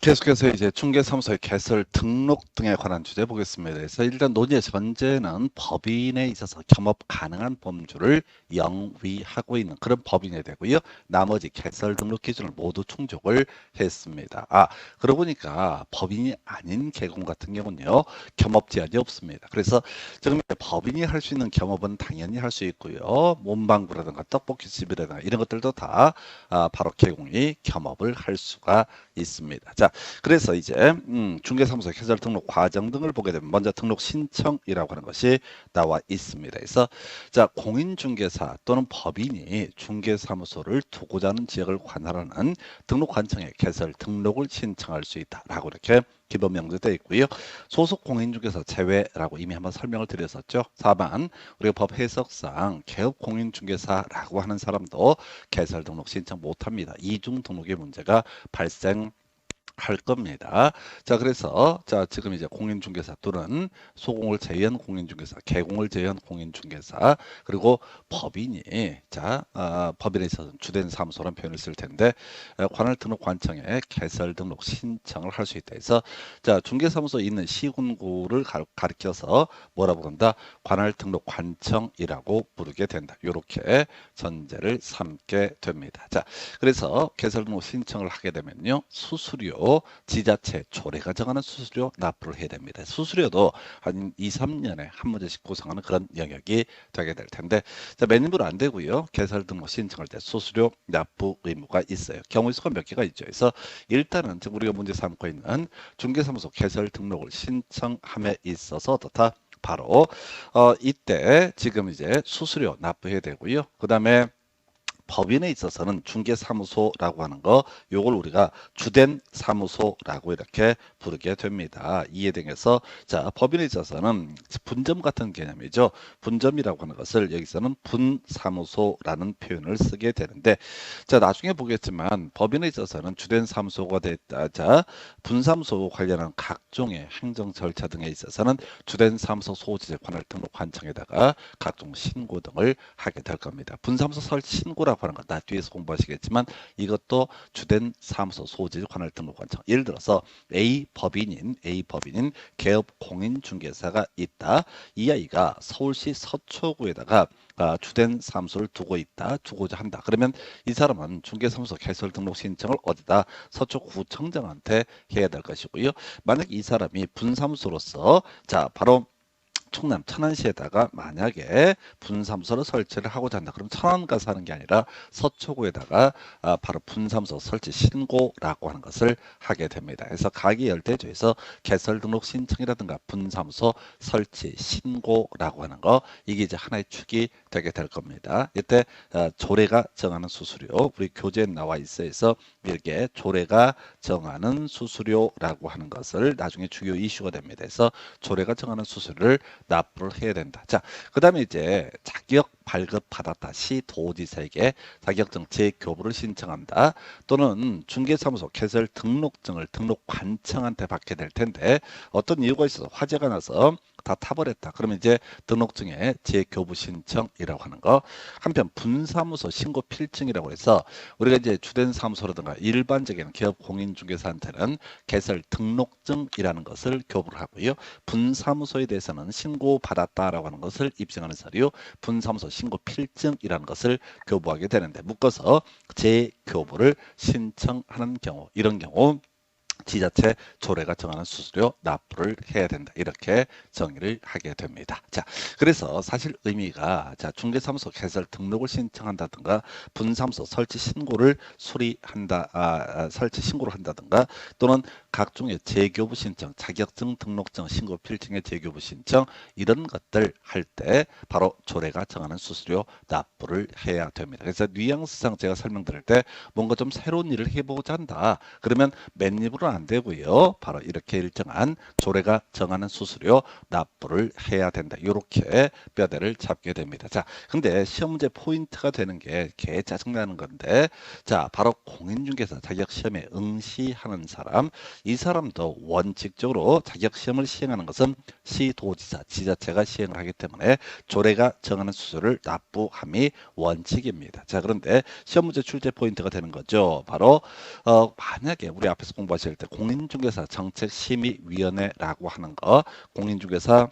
계속해서 이제 중개사무소의 개설 등록 등에 관한 주제 보겠습니다. 그래서 일단 논의의 전제는 법인에 있어서 겸업 가능한 범주를 영위하고 있는 그런 법인이 되고요. 나머지 개설 등록 기준을 모두 충족을 했습니다. 그러고 보니까 법인이 아닌 개공 같은 경우는요. 겸업 제한이 없습니다. 그래서 지금 법인이 할 수 있는 겸업은 당연히 할 수 있고요. 문방구라든가 떡볶이집이라든가 이런 것들도 다 바로 개공이 겸업을 할 수가 있습니다. 자, 그래서 이제 중개사무소 개설 등록 과정 등을 보게 되면 먼저 등록 신청이라고 하는 것이 나와 있습니다. 그래서 자, 공인중개사 또는 법인이 중개사무소를 두고자 하는 지역을 관할하는 등록관청에 개설 등록을 신청할 수 있다라고 이렇게 기본 명제되어 있고요. 소속 공인중개사 제외라고 이미 한번 설명을 드렸었죠. 4번 우리가 법 해석상 개업 공인중개사라고 하는 사람도 개설 등록 신청 못합니다. 이중 등록의 문제가 발생 할 겁니다. 자, 그래서 자 지금 이제 공인중개사 또는 소공을 제외한 공인중개사, 개공을 제외한 공인중개사 그리고 법인이 법인에 있어서 주된 사무소라는 표현을 쓸 텐데 관할 등록 관청에 개설 등록 신청을 할 수 있다 해서 자 중개사무소에 있는 시군구를 가리켜서 뭐라고 부른다? 관할 등록 관청이라고 부르게 된다. 이렇게 전제를 삼게 됩니다. 자, 그래서 개설 등록 신청을 하게 되면요 수수료 지자체 조례가 정하는 수수료 납부를 해야 됩니다. 수수료도 한 2, 3년에 한 문제씩 구성하는 그런 영역이 되게 될 텐데 자, 매니브로 안 되고요. 개설 등록 신청할 때 수수료 납부 의무가 있어요. 경우 수가 몇 개가 있죠. 그래서 일단은 지금 우리가 문제 삼고 있는 중개사무소 개설 등록을 신청함에 있어서 어떻다? 바로 이때 지금 이제 수수료 납부해야 되고요. 그다음에 법인에 있어서는 중개사무소라고 하는 거 요걸 우리가 주된 사무소라고 이렇게 부르게 됩니다. 이에 대해서 자 법인에 있어서는 분점 같은 개념이죠. 분점이라고 하는 것을 여기서는 분사무소라는 표현을 쓰게 되는데 자 나중에 보겠지만 법인에 있어서는 주된 사무소가 됐다. 자 분사무소 관련한 각종의 행정 절차 등에 있어서는 주된 사무소 소지에 관할 등록 관청에다가 각종 신고 등을 하게 될 겁니다. 분사무소 설치 신고라고 하는 것 다 뒤에서 공부하시겠지만 이것도 주된 사무소 소지 관할 등록 관청. 예를 들어서 A 법인인 개업 공인중개사가 있다. 이 아이가 서울시 서초구에다가 주된 사무소를 두고자 한다. 그러면 이 사람은 중개사무소 개설 등록 신청을 어디다 서초구청장한테 해야 될 것이고요. 만약 이 사람이 분사무소로서 자 바로 충남 천안시에다가 만약에 분사무소를 설치를 하고자 한다. 그럼 천안 가서 하는 게 아니라 서초구에다가 바로 분사무소 설치 신고라고 하는 것을 하게 됩니다. 그래서 가계열대조에서 개설 등록 신청이라든가 분사무소 설치 신고라고 하는 거 이게 이제 하나의 축이 되게 될 겁니다. 이때 조례가 정하는 수수료 우리 교재에 나와 있어서 이렇게 조례가 정하는 수수료라고 하는 것을 나중에 주요 이슈가 됩니다. 그래서 조례가 정하는 수수료를 납부를 해야 된다. 자, 그 다음에 이제 자격 발급받았다. 시도지사에게 자격증 재교부를 신청한다. 또는 중개사무소 개설 등록증을 등록관청한테 받게 될 텐데 어떤 이유가 있어서 화재가 나서 다 타버렸다. 그러면 이제 등록증에 재교부 신청이라고 하는 거. 한편 분사무소 신고 필증이라고 해서 우리가 이제 주된 사무소라든가 일반적인 기업 공인중개사한테는 개설 등록증이라는 것을 교부를 하고요. 분사무소에 대해서는 신고받았다라고 하는 것을 입증하는 서류, 분사무소 신고 필증이라는 것을 교부하게 되는데 묶어서 재교부를 신청하는 경우 이런 경우 지자체 조례가 정하는 수수료 납부를 해야 된다. 이렇게 정의를 하게 됩니다. 자, 그래서 사실 의미가 자 중개사무소 개설 등록을 신청한다든가 분사무소 설치 신고를 설치 신고를 한다든가 또는 각종의 재교부 신청, 자격증 등록증 신고 필증의 재교부 신청 이런 것들 할 때 바로 조례가 정하는 수수료 납부를 해야 됩니다. 그래서 뉘앙스상 제가 설명드릴 때 뭔가 좀 새로운 일을 해보고자 한다. 그러면 맨입으로 안 되고요. 바로 이렇게 일정한 조례가 정하는 수수료 납부를 해야 된다. 이렇게 뼈대를 잡게 됩니다. 자, 근데 시험 문제 포인트가 되는 게 개 짜증나는 건데 자, 바로 공인중개사 자격 시험에 응시하는 사람 이 사람도 원칙적으로 자격 시험을 시행하는 것은 시도지사, 지자체가 시행을 하기 때문에 조례가 정하는 수수료를 납부함이 원칙입니다. 자, 그런데 시험 문제 출제 포인트가 되는 거죠. 바로 만약에 우리 앞에서 공부하실 때 공인중개사 정책심의위원회라고 하는 거, 공인중개사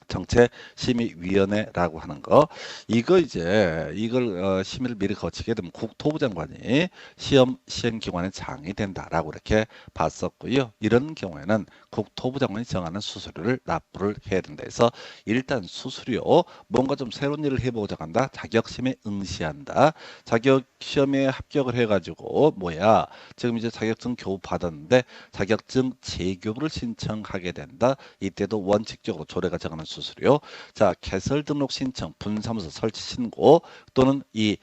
정책심의위원회라고 하는 거, 이거 이제 이걸 심의를 미리 거치게 되면 국토부 장관이 시험 시행기관의 장이 된다라고 이렇게 봤었고요. 이런 경우에는 국토부 장관이 정하는 수수료를 납부를 해야 된다 해서 일단 수수료, 뭔가 좀 새로운 일을 해보고자 한다, 자격시험에 응시한다, 자격시험에 합격을 해가지고 뭐야, 지금 이제 자격증 교부 받았는데 자격증 재교부를 신청하게 된다. 이때도 원칙적으로 조례가 정하는 수수료. 자, 개설 등록 신청, 분사무소 설치 신고 또는 이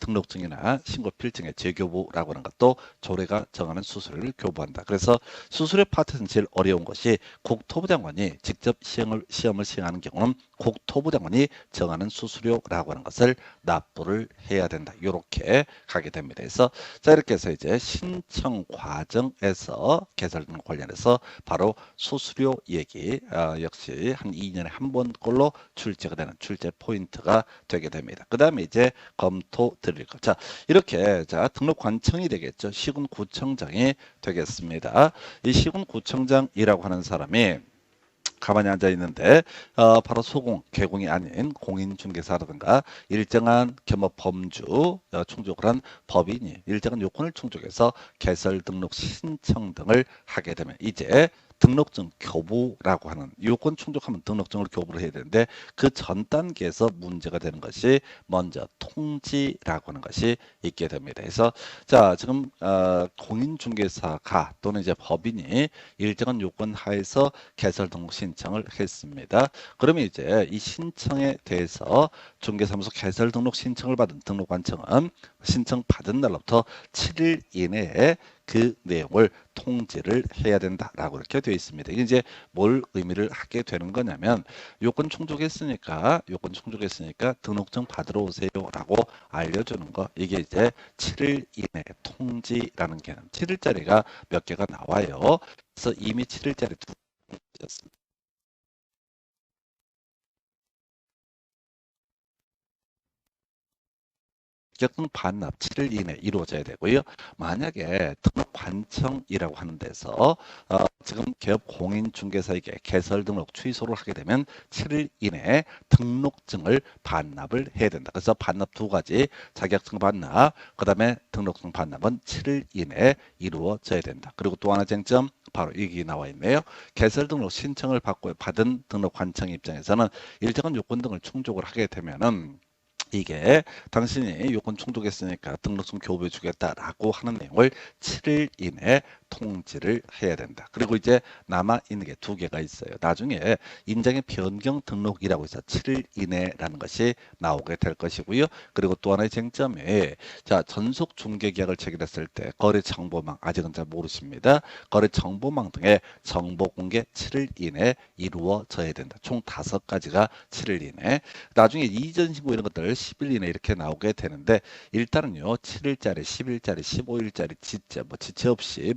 등록증이나 신고 필증의 재교부라고 하는 것도 조례가 정하는 수수료를 교부한다. 그래서 수수료 파트에서는 제일 어려운 것이 국토부 장관이 직접 시험을 시행하는 경우는 국토부 장관이 정하는 수수료라고 하는 것을 납부를 해야 된다. 이렇게 가게 됩니다. 그래서 자, 이렇게 해서 이제 신청 과정에서 개설 등록 관련해서 바로 수수료 얘기 역시 한 2년에 한 번 꼴로 출제가 되는 출제 포인트가 되게 됩니다. 그 다음에 이제 검토 드릴 것. 자, 이렇게 자 등록관청이 되겠죠. 시군구청장이 되겠습니다. 이 시군구청장이라고 하는 사람이 가만히 앉아 있는데 바로 소공, 개공이 아닌 공인중개사라든가 일정한 겸업 범주 충족을 한 법인이 일정한 요건을 충족해서 개설 등록 신청 등을 하게 되면 이제 등록증 교부라고 하는 요건 충족하면 등록증을 교부를 해야 되는데 그 전 단계에서 문제가 되는 것이 먼저 통지라고 하는 것이 있게 됩니다. 그래서 자 지금 공인중개사가 또는 이제 법인이 일정한 요건 하에서 개설 등록 신청을 했습니다. 그러면 이제 이 신청에 대해서 중개사무소 개설 등록 신청을 받은 등록관청은 신청 받은 날로부터 7일 이내에 그 내용을 통지를 해야 된다라고 이렇게 되어 있습니다. 이게 이제 뭘 의미를 하게 되는 거냐면 요건 충족했으니까 등록증 받으러 오세요라고 알려주는 거. 이게 이제 7일 이내 통지라는 개념. 7일짜리가 몇 개가 나와요. 그래서 이미 7일짜리 두 개였습니다. 자격증 반납 7일 이내 이루어져야 되고요. 만약에 등록관청이라고 하는 데서 지금 기업 공인중개사에게 개설 등록 취소를 하게 되면 7일 이내에 등록증을 반납을 해야 된다. 그래서 반납 두 가지, 자격증 반납, 그 다음에 등록증 반납은 7일 이내에 이루어져야 된다. 그리고 또 하나 쟁점, 바로 여기 나와 있네요. 개설 등록 신청을 받은 등록관청 입장에서는 일정한 요건 등을 충족을 하게 되면은 이게 당신이 요건 충족했으니까 등록증 교부해 주겠다라고 하는 내용을 7일 이내에 통지를 해야 된다. 그리고 이제 남아 있는 게 두 개가 있어요. 나중에 인장의 변경 등록이라고 해서 7일 이내라는 것이 나오게 될 것이고요. 그리고 또 하나의 쟁점이 자 전속 중개 계약을 체결했을 때 거래 정보망 아직은 잘 모르십니다. 거래 정보망 등의 정보 공개 7일 이내에 이루어져야 된다. 총 5가지가 7일 이내. 나중에 이전 신고 이런 것들 10일 이내 이렇게 나오게 되는데 일단은요 7일짜리, 10일짜리, 15일짜리 지체 지체 없이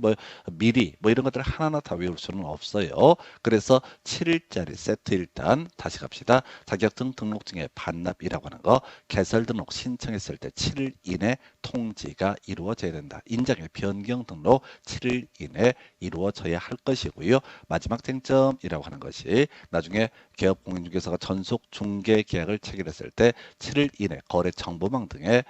미리 이런 것들 하나하나 다 외울 수는 없어요. 그래서 7일짜리 세트 일단 다시 갑시다. 자격증 등록증의 반납이라고 하는 거 개설 등록 신청했을 때 7일 이내 통지가 이루어져야 된다. 인장의 변경 등록 7일 이내 이루어져야 할 것이고요. 마지막 쟁점이라고 하는 것이 나중에 개업 공인중개사가 전속 중개 계약을 체결했을 때 7일 이내 거래 정보망 등의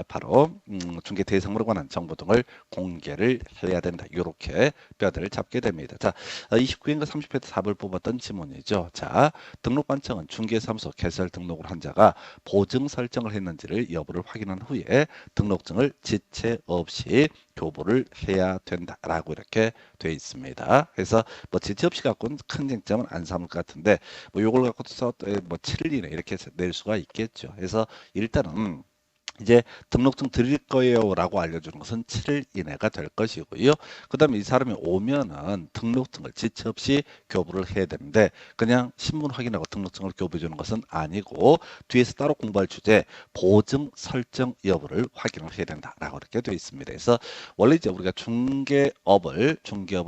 바로 중개 대상물에 관한 정보 등을 공개를 해야 된다. 이렇게 뼈대를 잡게 됩니다. 자, 29인과 30회 때 답을 뽑았던 지문이죠. 자, 등록관청은 중개사무소 개설 등록을 한 자가 보증 설정을 했는지를 여부를 확인한 후에 등록증을 지체 없이 교부를 해야 된다라고 이렇게 돼 있습니다. 그래서 지체 없이 갖고는 큰 쟁점은 안 삼을 것 같은데 요걸 갖고서 7일 이내 이렇게 낼 수가 있겠죠. 그래서 일단은 이제 등록증 드릴 거예요 라고 알려주는 것은 7일 이내가 될 것이고요. 그 다음에 이 사람이 오면은 등록증을 지체 없이 교부를 해야 되는데 그냥 신분 확인하고 등록증을 교부해 주는 것은 아니고 뒤에서 따로 공부할 주제 보증 설정 여부를 확인을 해야 된다라고 이렇게 되어 있습니다. 그래서 원래 이제 우리가 중개업을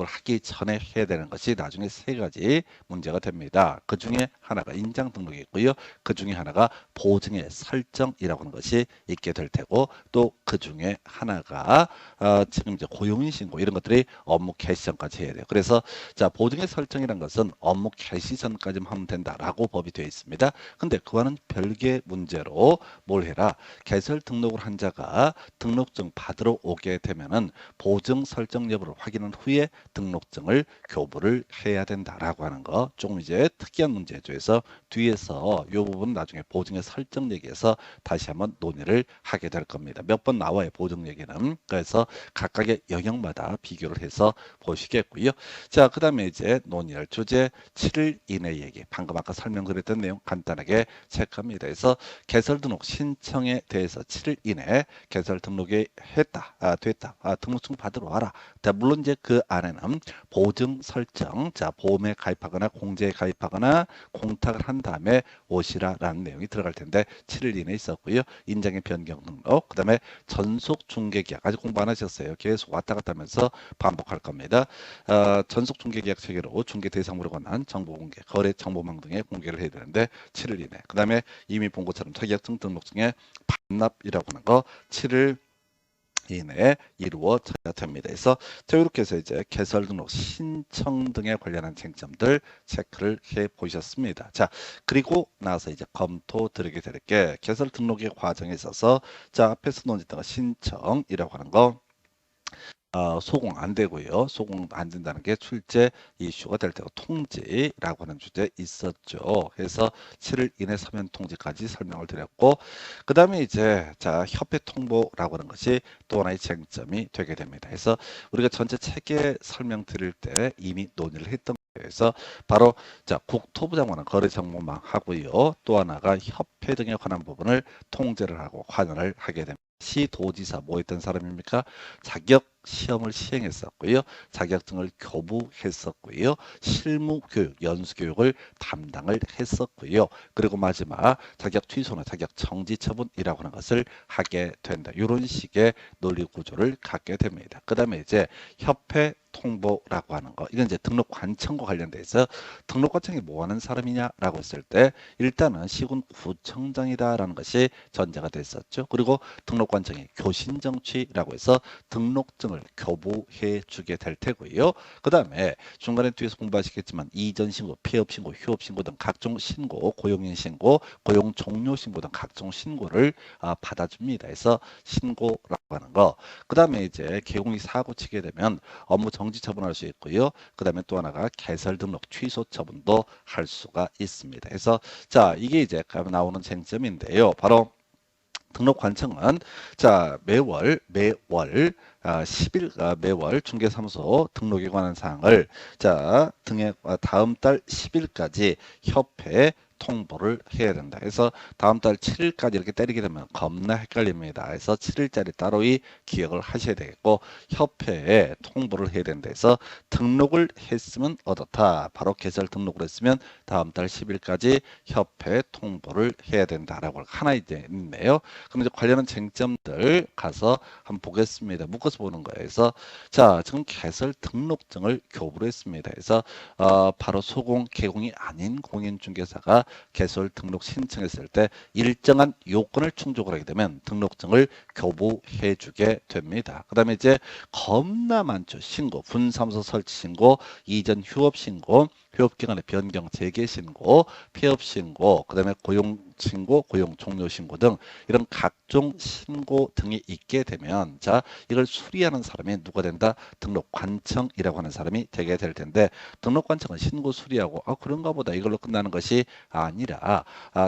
하기 전에 해야 되는 것이 나중에 3가지 문제가 됩니다. 그 중에 하나가 인장 등록이 있고요. 그 중에 하나가 보증의 설정이라고 하는 것이 있게 남게 될 테고 또 그 중에 하나가 지금 이제 고용인 신고 이런 것들이 업무 개시 전까지 해야 돼요. 그래서 자, 보증의 설정이란 것은 업무 개시 전까지만 하면 된다라고 법이 되어 있습니다. 근데 그와는 별개의 문제로 뭘 해라? 개설 등록을 한 자가 등록증 받으러 오게 되면은 보증 설정 여부를 확인한 후에 등록증을 교부를 해야 된다라고 하는 거. 조금 이제 특이한 문제죠. 그래서 뒤에서 이 부분 나중에 보증의 설정 얘기에서 다시 한번 논의를 하게 될 겁니다. 몇 번 나와요, 보증 얘기는. 그래서 각각의 영역마다 비교를 해서 보시겠고요. 자, 그 다음에 이제 논의할 주제 7일 이내 얘기. 방금 아까 설명드렸던 내용 간단하게 체크합니다. 그래서 개설 등록 신청에 대해서 7일 이내 개설 등록이 됐다. 등록증 받으러 와라. 자, 물론 이제 그 안에는 보증 설정, 자, 보험에 가입하거나 공제에 가입하거나 공탁을 한 다음에 오시라라는 내용이 들어갈 텐데 7일 이내에 있었고요. 인장의 변경 등록, 그 다음에 전속 중개계약. 아직 공부 안 하셨어요. 계속 왔다 갔다 하면서 반복할 겁니다. 전속 중개계약 체계로 중개 대상으로 관한 정보 공개, 거래 정보망 등의 공개를 해야 되는데 7일 이내. 그 다음에 이미 본 것처럼 자격증 등록증의 반납이라고 하는 거 7일 이내에 이루어져야 됩니다. 그래서 자, 이렇게 해서 이제 개설 등록 신청 등에 관련한 쟁점들 체크를 해 보셨습니다. 자, 그리고 나서 이제 검토 드리게 될 게 개설 등록의 과정에 있어서 자, 앞에서 논의했던 신청이라고 하는 거 소공 안 되고요. 소공 안 된다는 게 출제 이슈가 될 때가 통지라고 하는 주제 있었죠. 그래서 7일 이내 서면 통지까지 설명을 드렸고, 그 다음에 이제 자, 협회 통보라고 하는 것이 또 하나의 쟁점이 되게 됩니다. 그래서 우리가 전체 체계 설명 드릴 때 이미 논의를 했던 거예요. 그래서 바로 자, 국토부 장관은 거래 정보망 하고요. 또 하나가 협회 등에 관한 부분을 통제를 하고 관할을 하게 됩니다. 시도지사 뭐 했던 사람입니까? 자격 시험을 시행했었고요. 자격증을 교부했었고요. 실무 교육, 연수 교육을 담당을 했었고요. 그리고 마지막 자격 취소나 자격 정지 처분이라고 하는 것을 하게 된다. 이런 식의 논리 구조를 갖게 됩니다. 그다음에 이제 협회 통보라고 하는 거. 이건 이제 등록 관청과 관련돼 있어요. 등록 관청이 뭐 하는 사람이냐라고 했을 때 일단은 시군구청장이다라는 것이 전제가 됐었죠. 그리고 등록 관청이 교신 정취라고 해서 등록증을 교부해 주게 될 테고요. 그 다음에 중간에 뒤에서 공부하시겠지만 이전 신고, 폐업 신고, 휴업 신고 등 각종 신고, 고용인 신고, 고용 종료 신고 등 각종 신고를 받아줍니다. 그래서 신고라고 하는 거. 그 다음에 이제 개공이 사고 치게 되면 업무 정지 처분할 수 있고요. 그 다음에 또 하나가 개설 등록 취소 처분도 할 수가 있습니다. 그래서 자, 이게 이제 나오는 쟁점인데요. 바로 등록 관청은 자, 매월 10일 매월 중개사무소 등록에 관한 사항을 자, 등의 다음 달 10일까지 협회에 통보를 해야 된다. 그래서 다음 달 7일까지 이렇게 때리게 되면 겁나 헷갈립니다. 그래서 7일짜리 따로이 기억을 하셔야 되겠고 협회에 통보를 해야 된다. 해서 등록을 했으면 어떻다. 바로 개설 등록을 했으면 다음 달 10일까지 협회에 통보를 해야 된다라고 하나 이제 있네요. 그럼 이제 관련한 쟁점들 가서 한번 보겠습니다. 묶어서 보는 거예요. 그래서 자, 지금 개설 등록증을 교부를 했습니다. 그래서 바로 소공, 개공이 아닌 공인중개사가 개설 등록 신청했을 때 일정한 요건을 충족을 하게 되면 등록증을 교부해 주게 됩니다. 그 다음에 이제 겁나 많죠. 신고, 분사무소 설치 신고, 이전 휴업 신고, 휴업기간의 변경 재개 신고, 폐업 신고, 그 다음에 고용 신고, 고용 종료 신고 등 이런 각종 신고 등이 있게 되면 자, 이걸 수리하는 사람이 누가 된다? 등록관청이라고 하는 사람이 되게 될 텐데 등록관청은 신고 수리하고 그런가 보다 이걸로 끝나는 것이 아니라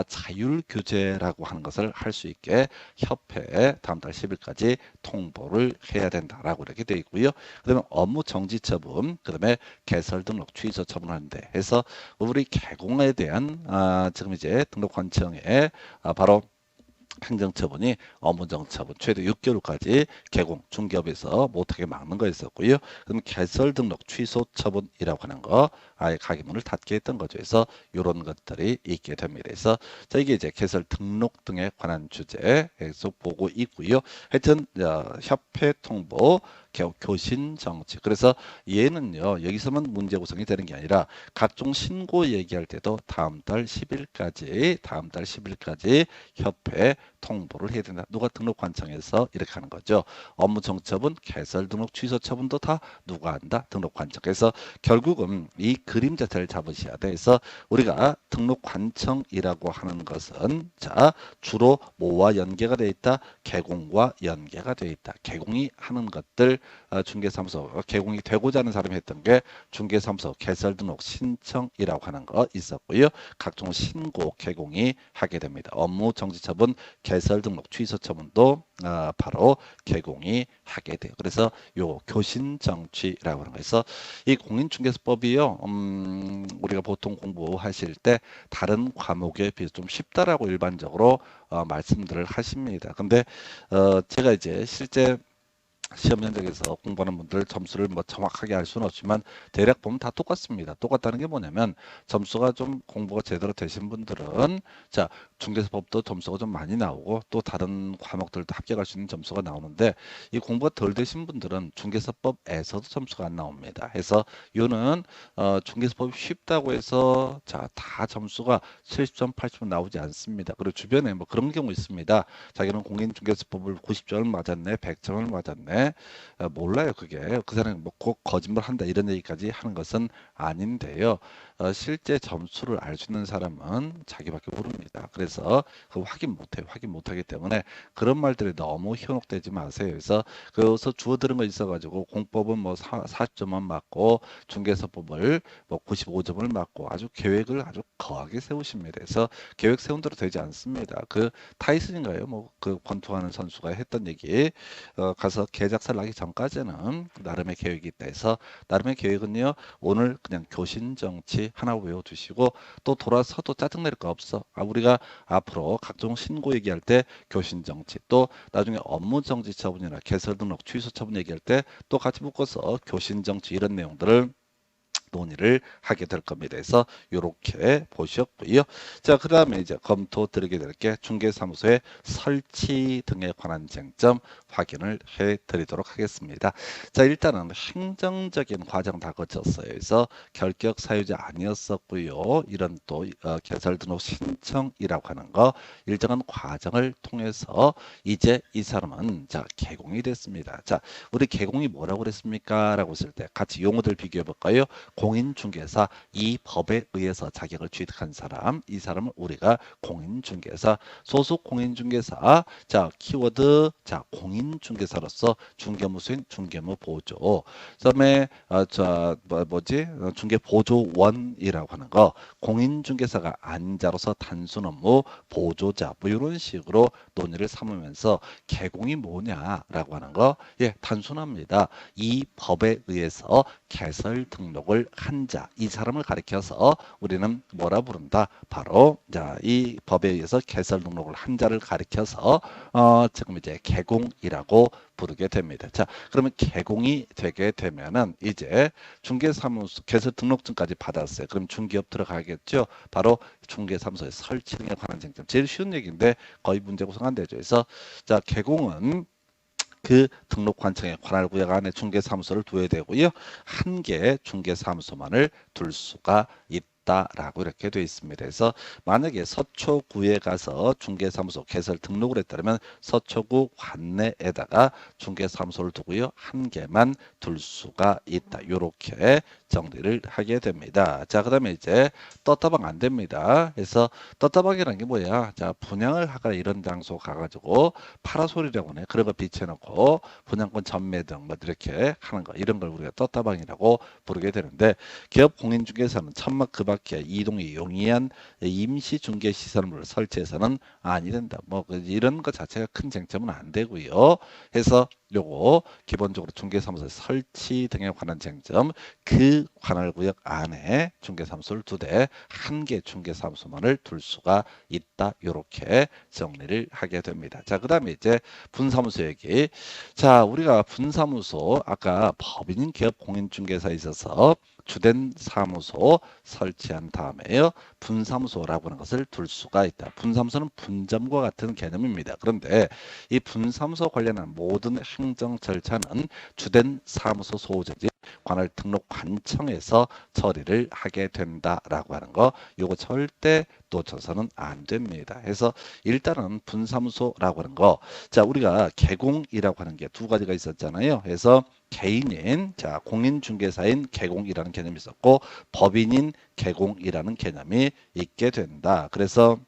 자율규제라고 하는 것을 할 수 있게 협회에 다음 달 10일까지 통보를 해야 된다라고 이렇게 되어 있고요. 그 다음에 업무 정지 처분, 그 다음에 개설 등록 취소 처분하는데 해서 우리 개공에 대한 지금 이제 등록관청에 바로 행정처분이 업무정처분 최대 6개월까지 개공 중개업에서 못하게 막는 거였었고요. 그럼 개설 등록 취소 처분이라고 하는 거 아예 가게문을 닫게 했던 거죠. 그래서 이런 것들이 있게 됩니다. 그래서 자, 이게 이제 개설 등록 등에 관한 주제 계속 보고 있고요. 하여튼 협회 통보 교신 정치. 그래서 얘는요, 여기서만 문제 구성이 되는 게 아니라 각종 신고 얘기할 때도 다음 달 10일까지 협회에 통보를 해야 된다. 누가 등록 관청에서 이렇게 하는 거죠. 업무 정처분, 개설 등록 취소 처분도 다 누가 한다? 등록 관청. 그래서 결국은 이 그림 자체를 잡으셔야 돼. 그래서 우리가 등록 관청이라고 하는 것은 자, 주로 뭐와 연계가 되어 있다? 개공과 연계가 되어 있다. 개공이 하는 것들 중개사무소 개공이 되고자 하는 사람이 했던 게 중개사무소 개설 등록 신청이라고 하는 거 있었고요. 각종 신고 개공이 하게 됩니다. 업무 정지 처분, 개설 등록 취소 처분도 바로 개공이 하게 돼요. 그래서 요 교신 정취라고 하는 거에서 이 공인중개사법이요. 우리가 보통 공부하실 때 다른 과목에 비해서 좀 쉽다라고 일반적으로 말씀들을 하십니다. 근데 제가 이제 실제 시험 현장에서 공부하는 분들 점수를 뭐 정확하게 알 수는 없지만 대략 보면 다 똑같습니다. 똑같다는 게 뭐냐면 점수가 좀 공부가 제대로 되신 분들은 자 중개사법도 점수가 좀 많이 나오고 또 다른 과목들도 합격할 수 있는 점수가 나오는데 이 공부가 덜 되신 분들은 중개사법에서도 점수가 안 나옵니다. 해서 요는 중개사법이 쉽다고 해서 자 다 점수가 70점, 80점 나오지 않습니다. 그리고 주변에 뭐 그런 경우 있습니다. 자기는 공인중개사법을 90점을 맞았네, 100점을 맞았네. 몰라요. 그게 그 사람이 뭐 꼭 거짓말 한다 이런 얘기까지 하는 것은 아닌데요. 실제 점수를 알 수 있는 사람은 자기밖에 모릅니다. 그래서 그 확인 못해요. 확인 못하기 때문에 그런 말들이 너무 현혹되지 마세요. 그래서 그래서 주어들은 거 있어가지고 공법은 뭐 40점만 맞고 중개사법을 뭐 95점을 맞고 아주 계획을 아주 거하게 세우십니다. 그래서 계획 세운 대로 되지 않습니다. 그 타이슨인가요? 뭐 그 권투하는 선수가 했던 얘기 가서 개작살 나기 전까지는 나름의 계획이 있다 해서 나름의 계획은요 오늘 그냥 교신 정치 하나 외워두시고 또 돌아서도 짜증낼 거 없어. 우리가 앞으로 각종 신고 얘기할 때 교신 정치 또 나중에 업무 정지 처분이나 개설 등록 취소 처분 얘기할 때 또 같이 묶어서 교신 정치 이런 내용들을 논의를 하게 될 겁니다. 그래서 이렇게 보셨고요. 자, 그 다음에 이제 검토 드리게 될 게 중개사무소의 설치 등에 관한 쟁점 확인을 해 드리도록 하겠습니다. 자, 일단은 행정적인 과정 다 거쳤어요. 그래서 결격 사유자 아니었었고요. 이런 또 개설 등록 신청이라고 하는 거 일정한 과정을 통해서 이제 이 사람은 자, 개공이 됐습니다. 자, 우리 개공이 뭐라고 그랬습니까? 라고 했을 때 같이 용어들 비교해 볼까요? 공인중개사 이 법에 의해서 자격을 취득한 사람 이 사람을 우리가 공인중개사 소속 공인중개사 자 키워드 자 공인중개사로서 중개무수인 중개무 보조 그다음에 중개보조원이라고 하는 거 공인중개사가 아닌 자로서 단순 업무 보조자 뭐 이런 식으로 논의를 삼으면서 개공이 뭐냐라고 하는 거 예 단순합니다. 이 법에 의해서 개설 등록을 한 자, 이 사람을 가리켜서 우리는 뭐라 부른다? 바로 자, 이 법에 의해서 개설 등록을 한 자를 가리켜서 지금 이제 개공이라고 부르게 됩니다. 자, 그러면 개공이 되게 되면은 이제 중개사무소 개설 등록증까지 받았어요. 그럼 중개업 들어가겠죠? 바로 중개사무소의 설치 등에 관한 쟁점. 제일 쉬운 얘기인데 거의 문제 구성 안 되죠. 그래서 자, 개공은 그 등록 관청의 관할 구역 안에 중개사무소를 둬야 되고요. 한 개의 중개사무소만을 둘 수가 있다라고 이렇게 되어 있습니다. 그래서 만약에 서초구에 가서 중개사무소 개설 등록을 했다면 서초구 관내에다가 중개사무소를 두고요. 한 개만 둘 수가 있다. 이렇게 정리를 하게 됩니다. 자, 그다음에 이제 떴다방 안 됩니다. 그래서 떴다방이라는 게 뭐야? 자, 분양을 하거나 이런 장소 가가지고 파라솔이라고 하네. 그런 거 비춰놓고 분양권 전매 등 뭐 이렇게 하는 거 이런 걸 우리가 떴다방이라고 부르게 되는데 기업 공인중개사는 천막 그 밖에 이동이 용이한 임시 중개 시설물을 설치해서는 아니 된다. 뭐 이런 것 자체가 큰 쟁점은 안 되고요. 해서 요거 기본적으로 중개사무소 설치 등에 관한 쟁점 그 관할구역 안에 중개사무소를 두 대 한 개 중개사무소만을 둘 수가 있다. 요렇게 정리를 하게 됩니다. 자, 그 다음에 이제 분사무소 얘기. 자, 우리가 분사무소 아까 법인인 기업 공인중개사에 있어서 주된 사무소 설치한 다음에요. 분사무소라고 하는 것을 둘 수가 있다. 분사무소는 분점과 같은 개념입니다. 그런데 이 분사무소 관련한 모든 행정 절차는 주된 사무소 소재지 관할 등록 관청에서 처리를 하게 된다라고 하는 거, 요거 절대 놓쳐서는 안 됩니다. 그래서 일단은 분사무소라고 하는 거, 자 우리가 개공이라고 하는 게 두 가지가 있었잖아요. 그래서 개인인, 자 공인중개사인 개공이라는 개념이 있었고, 법인인 개공이라는 개념이 있게 된다. 그래서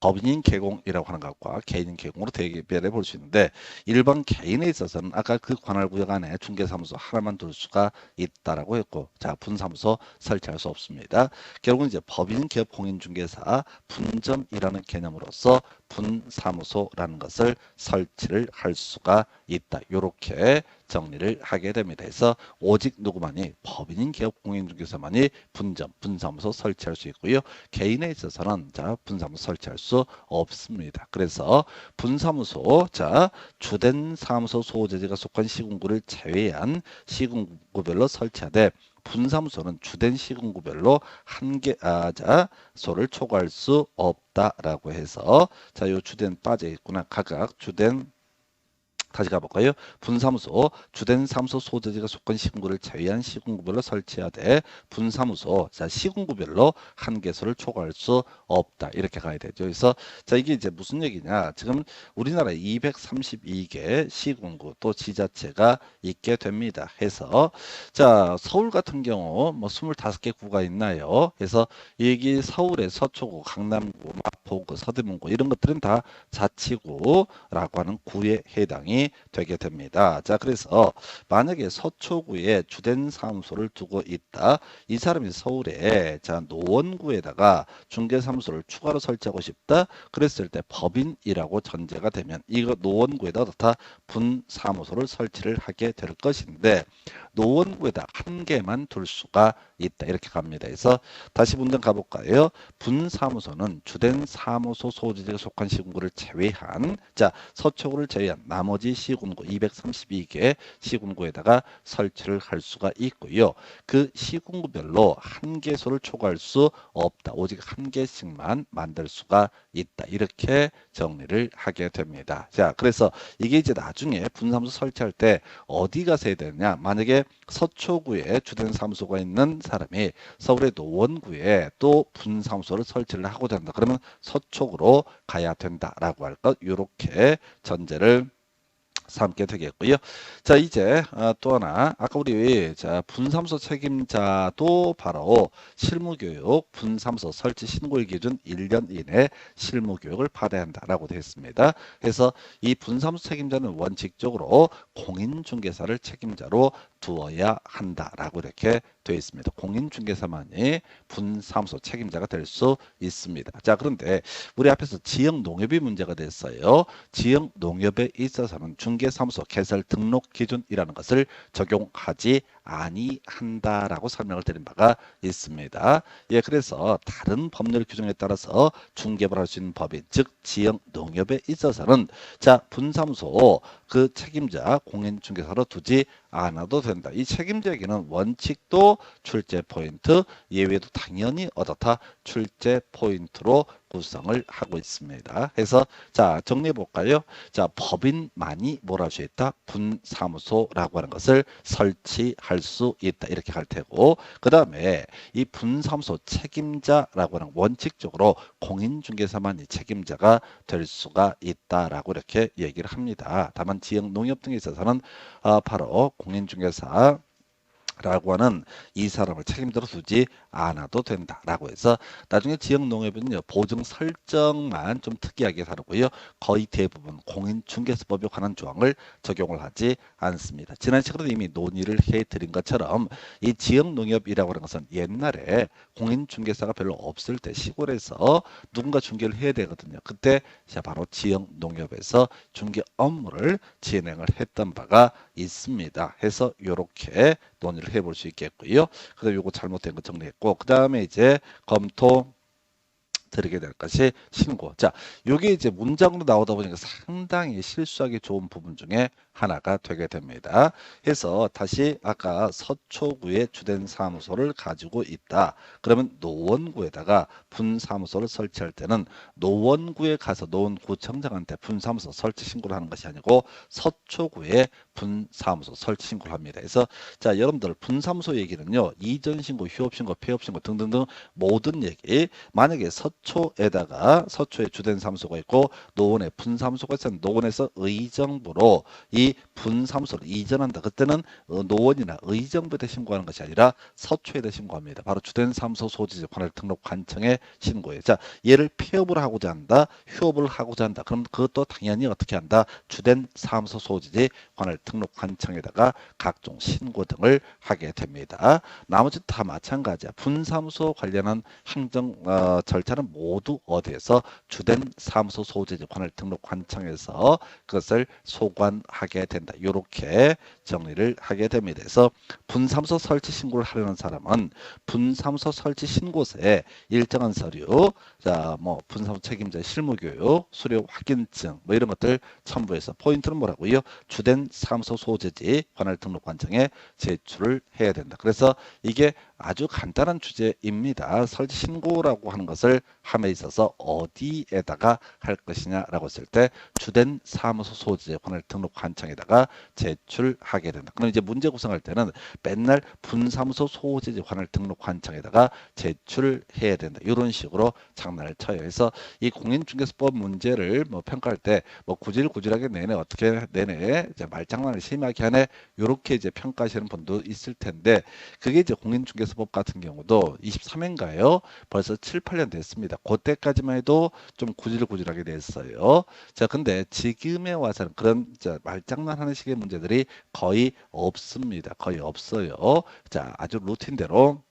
법인인 개공이라고 하는 것과 개인인 개공으로 대별해 볼 수 있는데, 일반 개인에 있어서는 아까 그 관할구역 안에 중개사무소 하나만 둘 수가 있다라고 했고, 자 분사무소 설치할 수 없습니다. 결국은 이제 법인 기업 공인중개사 분점이라는 개념으로서 분사무소라는 것을 설치를 할 수가 있다. 이렇게 정리를 하게 됩니다. 그래서 오직 누구만이, 법인인 기업 공인중개사만이 분사무소 설치할 수 있고요. 개인에 있어서는 자 분사무소 설치할 수 없습니다. 그래서 분사무소, 자 주된 사무소 소재지가 속한 시군구를 제외한 시군구별로 설치하되, 분사무소는 주된 시군구별로 소를 초과할 수 없다라고 해서, 자 요 주된 빠져 있구나. 각각 주된, 다시 가볼까요? 분사무소 주된 사무소 소재지가 속한 시군구를 제외한 시군구별로 설치하되, 분사무소 자 시군구별로 한개소를 초과할 수 없다. 이렇게 가야 되죠. 그래서 자 이게 이제 무슨 얘기냐? 지금 우리나라에 232개 시군구 또 지자체가 있게 됩니다. 해서 자 서울 같은 경우 뭐 25개 구가 있나요? 그래서 여기 서울의 서초구, 강남구, 마포구, 서대문구 이런 것들은 다 자치구라고 하는 구에 해당이 되게 됩니다. 자 그래서 만약에 서초구에 주된 사무소를 두고 있다. 이 사람이 서울에 자 노원구에다가 중개사무소를 추가로 설치하고 싶다. 그랬을 때 법인이라고 전제가 되면 이거 노원구에다 다 분사무소를 설치를 하게 될 것인데, 노원구에다 한 개만 둘 수가 있다. 이렇게 갑니다. 그래서 다시 문장 가볼까요? 분사무소는 주된 사무소 소재지가 속한 시군구를 제외한, 자 서초구를 제외한 나머지 시군구 232개 시군구에다가 설치를 할 수가 있고요. 그 시군구별로 한 개소를 초과할 수 없다. 오직 한 개씩만 만들 수가 있다. 이렇게 정리를 하게 됩니다. 자 그래서 이게 이제 나중에 분사무소 설치할 때 어디 가서 해야 되느냐? 만약에 서초구에 주된 사무소가 있는 사람이 서울의 노원구에 또 분사무소를 설치를 하고자 한다. 그러면 서초구로 가야 된다라고 할 것, 이렇게 전제를 삼게 되겠고요. 자 이제 또 하나, 아까 우리 자 분사무소 책임자도 바로 실무교육, 분사무소 설치 신고일 기준 1년 이내 실무교육을 받아야 한다라고 되어 있습니다. 그래서 이 분사무소 책임자는 원칙적으로 공인중개사를 책임자로 두어야 한다라고 이렇게 되어 있습니다. 공인중개사만이 분사무소 책임자가 될 수 있습니다. 자 그런데 우리 앞에서 지역농협이 문제가 됐어요. 지역농협에 있어서는 중개사무소 개설 등록 기준이라는 것을 적용하지 아니한다라고 설명을 드린 바가 있습니다. 예, 그래서 다른 법률 규정에 따라서 중개업을 할 수 있는 법인, 즉 지역농협에 있어서는 자 분사무소 그 책임자 공인중개사로 두지 않아도 된다. 이 책임자에게는 원칙도 출제 포인트, 예외도 당연히 어떻다 출제 포인트로 구성을 하고 있습니다. 그래서 자 정리해 볼까요? 자 법인만이 뭘 할 수 있다? 분사무소라고 하는 것을 설치할 수 있다. 이렇게 갈 테고, 그 다음에 이 분사무소 책임자라고 하는 원칙적으로 공인중개사만이 책임자가 될 수가 있다라고 이렇게 얘기를 합니다. 다만 지역농협 등에 있어서는 바로 공인중개사 라고 하는 이 사람을 책임자로 두지 않아도 된다라고 해서, 나중에 지역농협은요 보증 설정만 좀 특이하게 다루고요, 거의 대부분 공인중개사법에 관한 조항을 적용을 하지 않습니다. 지난 시간에 이미 논의를 해드린 것처럼 이 지역농협이라고 하는 것은 옛날에 공인중개사가 별로 없을 때 시골에서 누군가 중개를 해야 되거든요. 그때 바로 지역농협에서 중개 업무를 진행을 했던 바가 있습니다. 해서 이렇게 논의를 해볼 수 있겠고요. 그다음에 요거 잘못된 거 정리했고, 그 다음에 이제 검토 드리게 될 것이 신고. 자, 요게 이제 문장으로 나오다 보니까 상당히 실수하기 좋은 부분 중에 하나가 되게 됩니다. 그래서 다시 아까 서초구에 주된 사무소를 가지고 있다. 그러면 노원구에다가 분사무소를 설치할 때는 노원구에 가서 노원구청장한테 분사무소 설치 신고를 하는 것이 아니고 서초구에 분사무소 설치 신고를 합니다. 그래서 자, 여러분들 분사무소 얘기는요. 이전 신고, 휴업 신고, 폐업 신고 등등등 모든 얘기. 만약에 서초에다가 서초에 주된 사무소가 있고 노원에 분사무소가 있으면 노원에서 의정부로 이 분사무소를 이전한다. 그때는 노원이나 의정부에 신고하는 것이 아니라 서초에 신고합니다. 바로 주된 사무소 소지지 관할 등록 관청에 신고해요. 자, 얘를 폐업을 하고자 한다. 휴업을 하고자 한다. 그럼 그것도 당연히 어떻게 한다? 주된 사무소 소지지 관할 등록 관청에다가 각종 신고 등을 하게 됩니다. 나머지 다 마찬가지야. 분사무소 관련한 행정 절차는 모두 어디에서 주된 사무소 소지지 관할 등록 관청에서 그것을 소관하게 된다. 이렇게 정리를 하게 됩니다. 그래서 분사무소 설치 신고를 하려는 사람은 분사무소 설치 신고서에 일정한 서류, 자, 뭐 분사무소 책임자 실무교육, 수료 확인증, 뭐 이런 것들 첨부해서 포인트는 뭐라고요? 주된 사무소 소재지 관할 등록 관청에 제출을 해야 된다. 그래서 이게 아주 간단한 주제입니다. 설치 신고라고 하는 것을 함에 있어서 어디에다가 할 것이냐라고 했을 때 주된 사무소 소재 관할 등록 관청에다가 제출하게 된다. 그럼 이제 문제 구성할 때는 맨날 분사무소 소재지 관할 등록 관청에다가 제출해야 된다. 이런 식으로 장난을 쳐요. 그래서 이 공인중개사법 문제를 뭐 평가할 때 뭐 구질구질하게 내내 어떻게 내내 이제 말장난을 심하게 하네 이렇게 이제 평가하시는 분도 있을 텐데 그게 이제 공인중개사법 같은 경우도 23회인가요? 벌써 7, 8년 됐습니다. 그때까지만 해도 좀 구질구질하게 됐어요. 자, 근데 지금에 와서는 그런 말장난하는 식의 문제들이 거의 없습니다. 거의 없어요. 자, 아주 루틴대로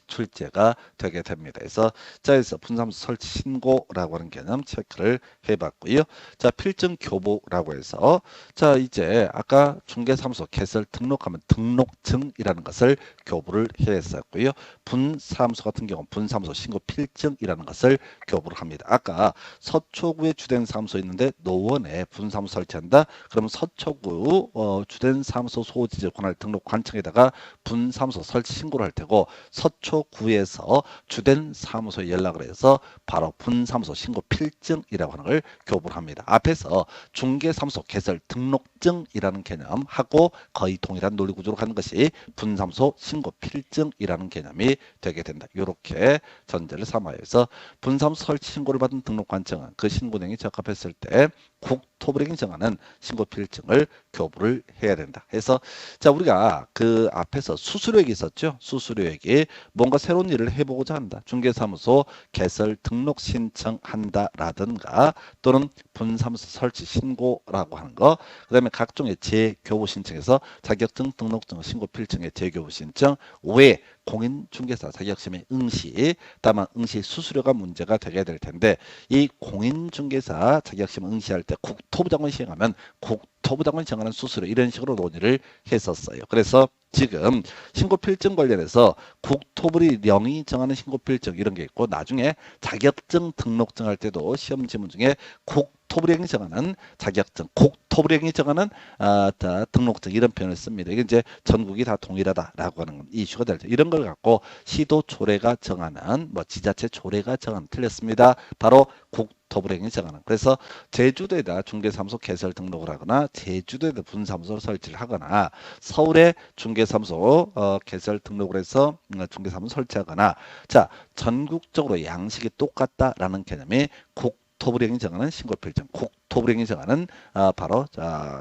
출제가 되게 됩니다. 그래서 자에서 분사무소 설치 신고라고 하는 개념 체크를 해봤고요. 자, 필증 교부라고 해서 자, 이제 아까 중개사무소 개설 등록하면 등록증이라는 것을 교부를 했었고요. 분사무소 같은 경우 분사무소 신고 필증이라는 것을 교부를 합니다. 아까 서초구에 주된 사무소 있는데 노원에 분사무소 설치한다. 그러면 서초구 주된 사무소 소지지 관할 등록 관청에다가 분사무소 설치 신고를 할 테고 서초구에서 주된 사무소에 연락을 해서 바로 분사무소 신고 필증이라고 하는 걸 교부를 합니다. 앞에서 중개사무소 개설 등록증이라는 개념하고 거의 동일한 논리 구조로 가는 것이 분사무소 신고 필증이라는 개념이 되게 된다. 이렇게 전제를 삼아요. 그래서 분사무소 설치 신고를 받은 등록관청은 그 신고 내용이 적합했을 때 국토부령이 정하는 신고 필증을 교부를 해야 된다. 해서 자, 우리가 그 앞에서 수수료액이 있었죠. 수수료액이 뭔가 새로운 일을 해보고자 한다. 중개사무소 개설 등록 신청한다라든가 또는 분사무소 설치 신고라고 하는 거. 그다음에 각종의 재교부 신청에서 자격증 등록증 신고 필증의 재교부 신청 외에 공인중개사 자격시험의 응시, 다만 응시 수수료가 문제가 되게 될 텐데 이 공인중개사 자격시험 응시할 때 국토부 장관이 시행하면 국토부 장관이 정하는 수수료 이런 식으로 논의를 했었어요. 그래서 지금 신고필증 관련해서 국토부령이 정하는 신고필증 이런 게 있고 나중에 자격증 등록증 할 때도 시험 지문 중에 국토부령이 정하는 자격증, 국토부령이 정하는 등록증 이런 표현을 씁니다. 이게 이제 전국이 다 동일하다라고 하는 이슈가 될 때 이런 걸 갖고 시도 조례가 정하는 뭐 지자체 조례가 정하는 틀렸습니다. 바로 국토부령이 정하는. 그래서 제주도에다 중개사무소 개설 등록을 하거나 제주도에다 분사무소 설치를 하거나 서울에 중개사무소 개설 등록을 해서 중개사무소 설치하거나 자, 전국적으로 양식이 똑같다라는 개념이 국토부령이 정하는 신고필증, 국토부령이 정하는 바로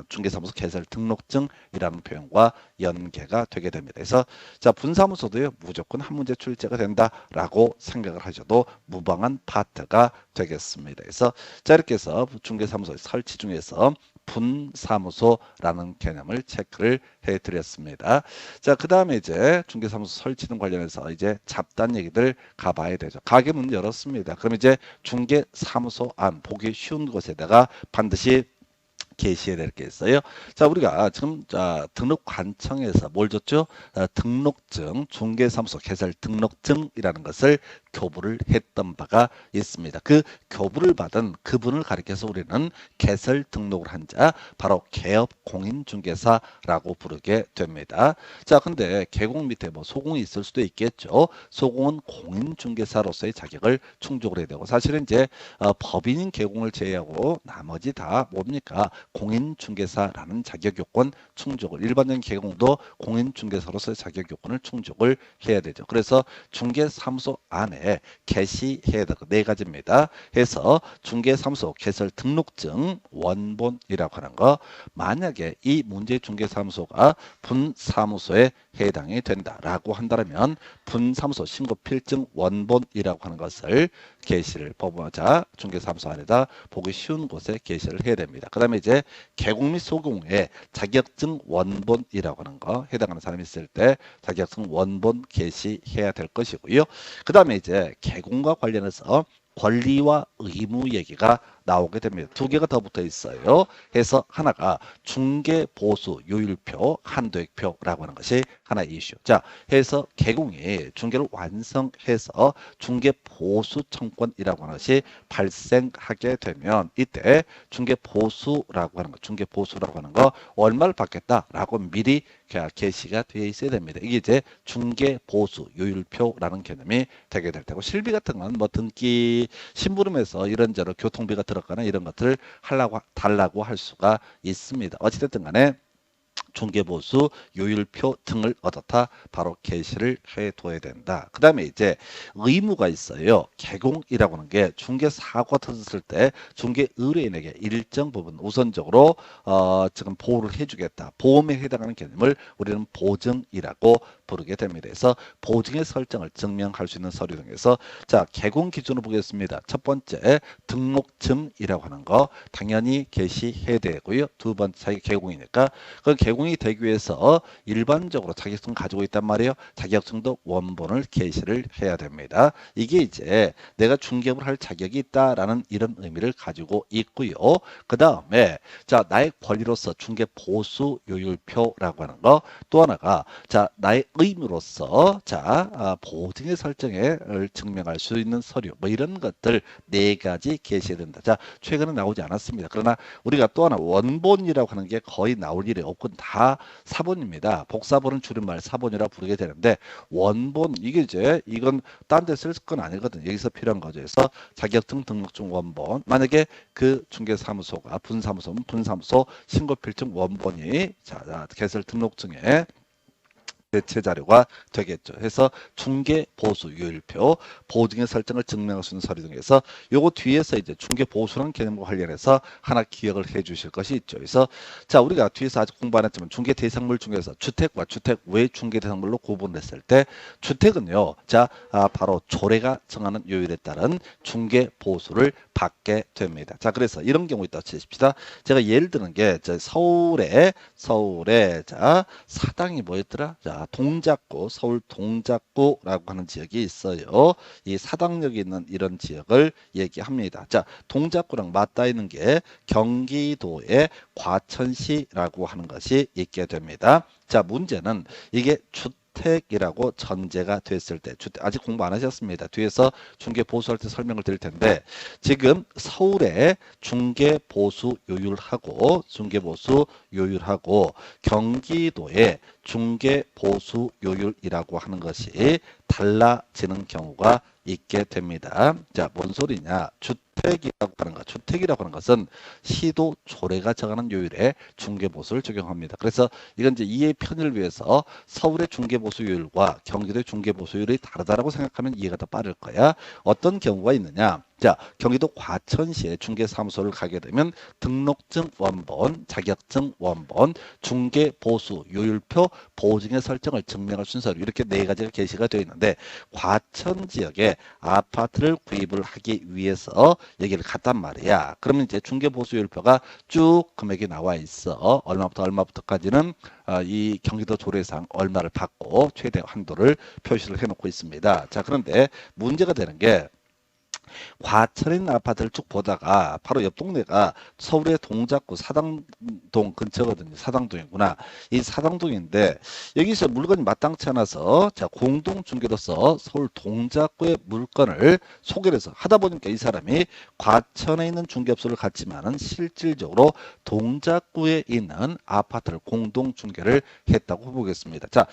중개사무소 개설 등록증이라는 표현과 연계가 되게 됩니다. 그래서 자, 분사무소도요 무조건 한 문제 출제가 된다라고 생각을 하셔도 무방한 파트가 되겠습니다. 그래서 자, 이렇게 해서 중개사무소 설치 중에서 분사무소라는 개념을 체크를 해드렸습니다. 자, 그 다음에 이제 중개사무소 설치 등 관련해서 이제 잡다한 얘기들 가봐야 되죠. 가게 문 열었습니다. 그럼 이제 중개사무소 안 보기 쉬운 곳에다가 반드시 게시해야 될 게 있어요. 자, 우리가 지금 등록관청에서 뭘 줬죠? 등록증, 중개사무소 개설 등록증이라는 것을 교부를 했던 바가 있습니다. 그 교부를 받은 그분을 가리켜서 우리는 개설 등록을 한 자, 바로 개업 공인중개사라고 부르게 됩니다. 자, 근데 개공 밑에 뭐 소공이 있을 수도 있겠죠. 소공은 공인중개사로서의 자격을 충족을 해야 되고, 사실은 이제 법인인 개공을 제외하고 나머지 다 뭡니까? 공인중개사라는 자격 요건 충족을, 일반적인 개공도 공인중개사로서의 자격 요건을 충족을 해야 되죠. 그래서 중개사무소 안에 게시해야 되고 네 가지입니다. 해서 중개사무소 개설 등록증 원본이라고 하는 거, 만약에 이 문제 중개사무소가 분사무소에 해당이 된다라고 한다면 분사무소 신고 필증 원본이라고 하는 것을 게시를 법원자 중개사무소 안에다 보기 쉬운 곳에 게시를 해야 됩니다. 그 다음에 이제 개공 및 소공의 자격증 원본이라고 하는 거, 해당하는 사람이 있을 때 자격증 원본 게시해야 될 것이고요. 그 다음에 이제 개공과 관련해서 권리와 의무 얘기가 나오게 됩니다. 두 개가 더 붙어 있어요. 해서 하나가 중개보수 요율표 한도액표라고 하는 것이 하나의 이슈. 자, 해서 개공이 중개를 완성해서 중개보수 청권이라고 하는 것이 발생하게 되면 이때 중개보수라고 하는 거, 중개보수라고 하는 거 얼마를 받겠다라고 미리 게시가 되어 있어야 됩니다. 이게 이제 중개보수 요율표라는 개념이 되게 될 테고, 실비 같은 건 뭐 등기 심부름에서 이런저런 교통비가 들어가나 이런 것들을 달라고 할 수가 있습니다. 어찌됐든 간에 중개보수 요율표 등을 얻었다 바로 게시를 해둬야 된다. 그 다음에 이제 의무가 있어요. 개공이라고 하는 게 중개 사고가 터졌을 때 중개 의뢰인에게 일정 부분 우선적으로 지금 보호를 해주겠다. 보험에 해당하는 개념을 우리는 보증이라고 부르게 됩니다. 그래서 보증의 설정을 증명할 수 있는 서류 등에서, 자, 개공 기준으로 보겠습니다. 첫 번째 등록증이라고 하는 거 당연히 게시해야 되고요. 두 번째 자기 개공이니까 그 개공이 되기 위해서 일반적으로 자격증 가지고 있단 말이에요. 자격증도 원본을 게시를 해야 됩니다. 이게 이제 내가 중개업을 할 자격이 있다라는 이런 의미를 가지고 있고요. 그 다음에 자, 나의 권리로서 중개 보수 요율표라고 하는 거, 또 하나가 자, 나의 의무로서 자, 보증의 설정을 증명할 수 있는 서류, 뭐 이런 것들 네 가지 게시해야 된다. 자, 최근에 나오지 않았습니다. 그러나 우리가 또 하나 원본이라고 하는 게 거의 나올 일이 없고 다 사본입니다. 복사본은 줄임말 사본이라고 부르게 되는데, 원본 이게 이제 이건 딴 데 쓸 건 아니거든요. 여기서 필요한 거죠. 그래서 자격증 등록증 원본, 만약에 그 중개사무소가 분사무소면 분사무소 신고필증 원본이 자, 개설 등록증에 대체 자료가 되겠죠. 해서 중개 보수 요율표, 보증의 설정을 증명할 수 있는 서류 등에서 요거 뒤에서 이제 중개 보수라는 개념과 관련해서 하나 기억을 해 주실 것이 있죠. 그래서 자, 우리가 뒤에서 아직 공부 안 했지만 중개 대상물 중에서 주택과 주택 외 중개 대상물로 구분했을 때 주택은요, 자, 바로 조례가 정하는 요율에 따른 중개 보수를 받게 됩니다. 자, 그래서 이런 경우 있다 치십시다. 제가 예를 드는 게 서울에 자, 사당이 뭐였더라? 자, 동작구, 서울 동작구라고 하는 지역이 있어요. 이 사당역이 있는 이런 지역을 얘기합니다. 자, 동작구랑 맞닿아 있는 게 경기도의 과천시라고 하는 것이 있게 됩니다. 자, 문제는 이게 주택이라고 전제가 됐을 때, 아직 공부 안 하셨습니다. 뒤에서 중개 보수할 때 설명을 드릴 텐데, 지금 서울에 중개 보수 요율하고 경기도에 중개 보수 요율이라고 하는 것이 달라지는 경우가 있게 됩니다. 자, 뭔 소리냐? 주택이라고 하는 것은 시도 조례가 정하는 요율에 중개보수를 적용합니다. 그래서 이건 이제 이해 편의를 위해서 서울의 중개보수율과 경기도의 중개보수율이 다르다라고 생각하면 이해가 더 빠를 거야. 어떤 경우가 있느냐? 자, 경기도 과천시에 중개사무소를 가게 되면 등록증 원본, 자격증 원본, 중개보수 요율표, 보증의 설정을 증명할 순서로 이렇게 네 가지가 게시가 되어 있는데, 과천 지역에 아파트를 구입을 하기 위해서 여기를 갔단 말이야. 그러면 이제 중개보수 요율표가 쭉 금액이 나와 있어. 얼마부터 얼마부터까지는 이 경기도 조례상 얼마를 받고 최대 한도를 표시를 해놓고 있습니다. 자, 그런데 문제가 되는 게, 과천에 있는 아파트를 쭉 보다가 바로 옆 동네가 서울의 동작구 사당동 근처거든요. 사당동이구나. 이 사당동인데 여기서 물건이 마땅치 않아서 자 공동중개로서 서울 동작구의 물건을 소개를 해서 하다 보니까 이 사람이 과천에 있는 중개업소를 갔지만은 실질적으로 동작구에 있는 아파트를 공동중개를 했다고 보겠습니다. 자,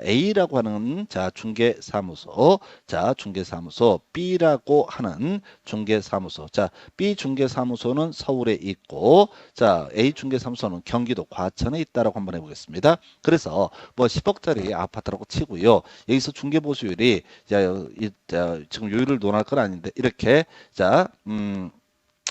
A라고 하는 자 중개사무소, 자 중개사무소, B라고 하는 중개사무소. 자, B 중개사무소는 서울에 있고, 자, A 중개사무소는 경기도 과천에 있다라고 한번 해보겠습니다. 그래서 뭐 10억짜리 아파트라고 치고요. 여기서 중개보수율이 자, 지금 요율을 논할 건 아닌데 이렇게 자,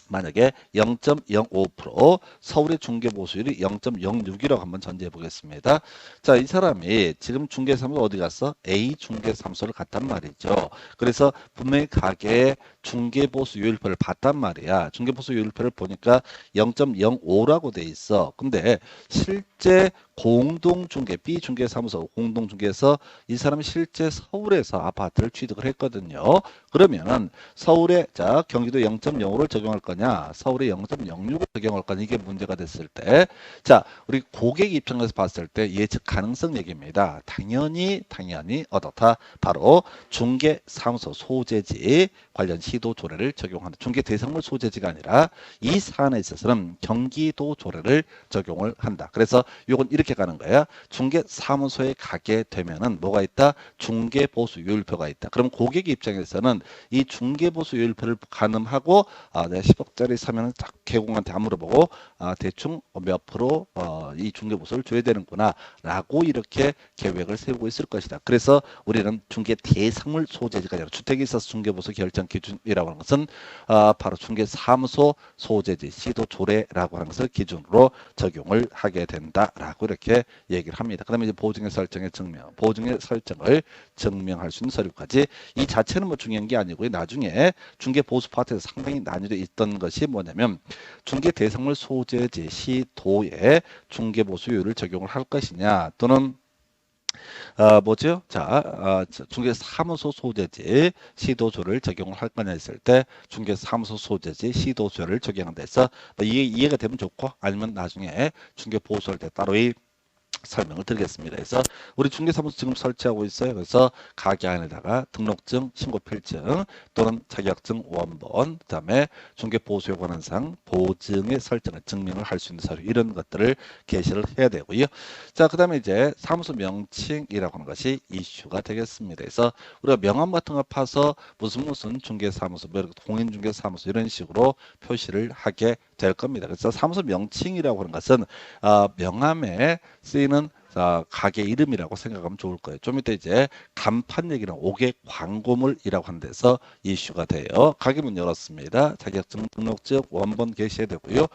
만약에 0.05% 서울의 중개보수율이 0.06이라고 한번 전제해 보겠습니다. 자, 이 사람이 지금 중개사무소 어디 갔어? A 중개사무소를 갔단 말이죠. 그래서 분명히 가게에 중개보수율표를 봤단 말이야. 중개보수율표를 보니까 0.05라고 돼 있어. 근데 실제 공동중개, B 중개사무소 공동중개에서 이 사람이 실제 서울에서 아파트를 취득을 했거든요. 그러면 서울에 자 경기도 0.05를 적용할 거냐, 서울에 0.06을 적용할 거냐, 이게 문제가 됐을 때, 자 우리 고객 입장에서 봤을 때 예측 가능성 얘기입니다. 당연히 어떻다, 바로 중개사무소 소재지 관련 시도 조례를 적용한다. 중개 대상물 소재지가 아니라 이 사안에 있어서는 경기도 조례를 적용을 한다. 그래서 이건 이렇게 가는 거야. 중개사무소에 가게 되면은 뭐가 있다? 중개보수율표가 있다. 그럼 고객 입장에서는 이 중개보수율표를 가늠하고 내가 10억짜리 사면은 딱 개공한테 안 물어보고 대충 몇 프로 이 중개보수를 줘야 되는구나 라고 이렇게 계획을 세우고 있을 것이다. 그래서 우리는 중개 대상물 소재지가 아니라 주택에 있어서 중개보수 결정 기준이라고 하는 것은 바로 중개사무소 소재지 시도 조례라고 하는 것을 기준으로 적용을 하게 된다라고 이렇게 얘기를 합니다. 그다음에 이제 보증의 설정의 증명, 보증의 설정을 증명할 수 있는 서류까지, 이 자체는 뭐 중요한 게 아니고요. 나중에 중개 보수 파트에서 상당히 난이도 있던 것이 뭐냐면 중개 대상물 소재지 시도에 중개 보수율을 적용을 할 것이냐, 또는 뭐죠? 자, 중개사무소 소재지 시도조를 적용을 할 거냐 했을 때 중개사무소 소재지 시도조를 적용한다 해서 뭐 이해가 되면 좋고, 아니면 나중에 중개보수할 때 따로 설명을 드리겠습니다. 그래서 우리 중개사무소 지금 설치하고 있어요. 그래서 가게 안에다가 등록증, 신고필증 또는 자격증 원본, 그다음에 중개보수에 관한 사항, 보증의 설정을 증명을 할 수 있는 서류, 이런 것들을 게시를 해야 되고요. 자, 그다음에 이제 사무소 명칭이라고 하는 것이 이슈가 되겠습니다. 그래서 우리가 명함 같은 걸 파서 무슨 중개사무소, 뭐 공인중개사무소 이런 식으로 표시를 하게 될 겁니다. 그래서 사무소 명칭이라고 하는 것은 명함에 쓰이는 가게 이름이라고 생각하면 좋을 거예요. 좀 이따 이제 간판 얘기는 5개 광고물이라고 하는 데서 이슈가 돼요. 가게 문 열었습니다. 자격증 등록증 원본 게시해야 되고요.